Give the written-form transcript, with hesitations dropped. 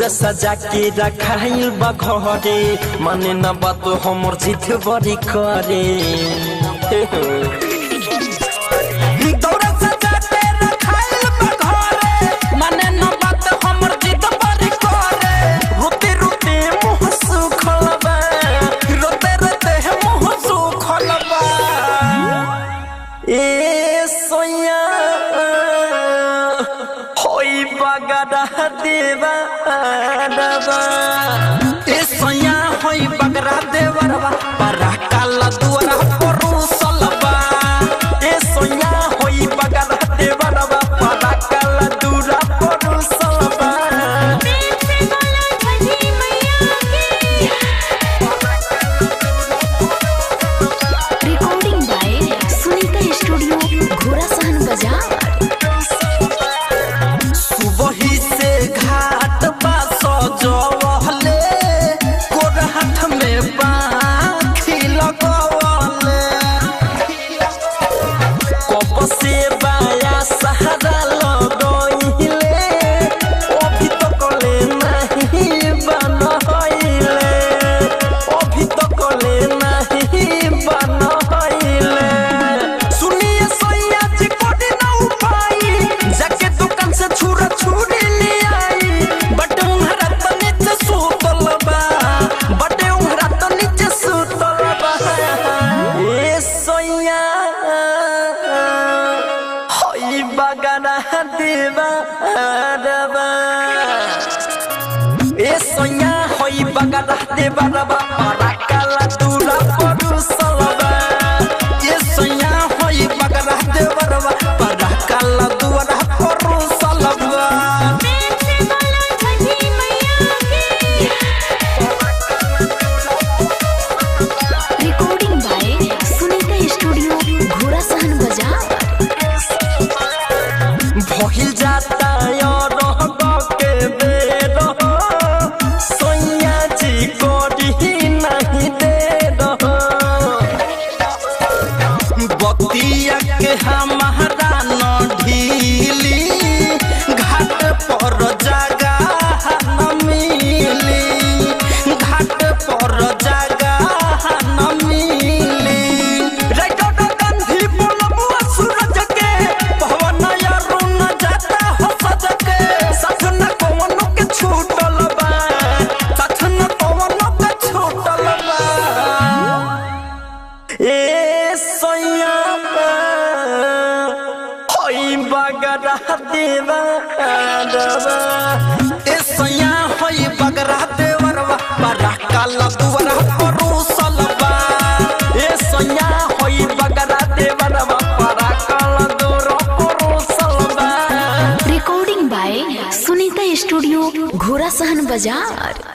दौरा सजा के रखाइल बा घरे माने न बात हमर जिद बड़ी करे दौरा सजा के रखाइल बा घरे माने न बात हमर जिद बड़ी करे रोते रोते मुंह सुखल बा रोते रोते मुंह सुखल बा ए सोया बगरा देवा ए सोया होई बगरा देवरवा परा काला दुआरा परुसलबा ए सोया होई बगरा देवरवा परा काला दुआरा परुसलबा रिकॉर्डिंग बाय सुनीता स्टूडियो घोड़ा सहन बाजार वही से घाट बा सजवले कोरहट में पाखी लगवले कब से बाया सहारा लगइले अभी तक ले नहीं बनइले अभी तक ले नहीं बनइले सुनिए सैया जी कोडी ना उपाई जाके दुकान से छुरा छुरी ले आई बटे उंगरा तो नीचे सुतल बा बटे उंगरा तो नीचे सुतल बा ए सोया होई बगना देवा रबा ए सोया होई बगना देवा रबा परा काला दूरा परुसलबा ए सोया होई बगना देवा रबा परा काला दूरा परुसलबा रिकॉर्डिंग बाय सुनीता स्टूडियो घोड़ा सहन बाजार भइल जाता यार के बेर सोया जी कोडी नहीं दे बतिया के हमारा न ढीली घाट पर जगह न मिली घाट पर जगह न मिली राइटर गांधी बोलबुआ सूरज के पवन यारुन जाता हो सज के साथ न कोनो के छूटल बा साथ न कोनो के छूटल बा ए सोया होई बगरा देवा ए सोया होई बगरा देवरवा परा काला दुआरा परुसलबा ए सोया होई बगरा देवरवा परा काला दुआरा परुसलबा रिकॉर्डिंग बाय सुनीता स्टूडियो घोड़ा सहन बाजार।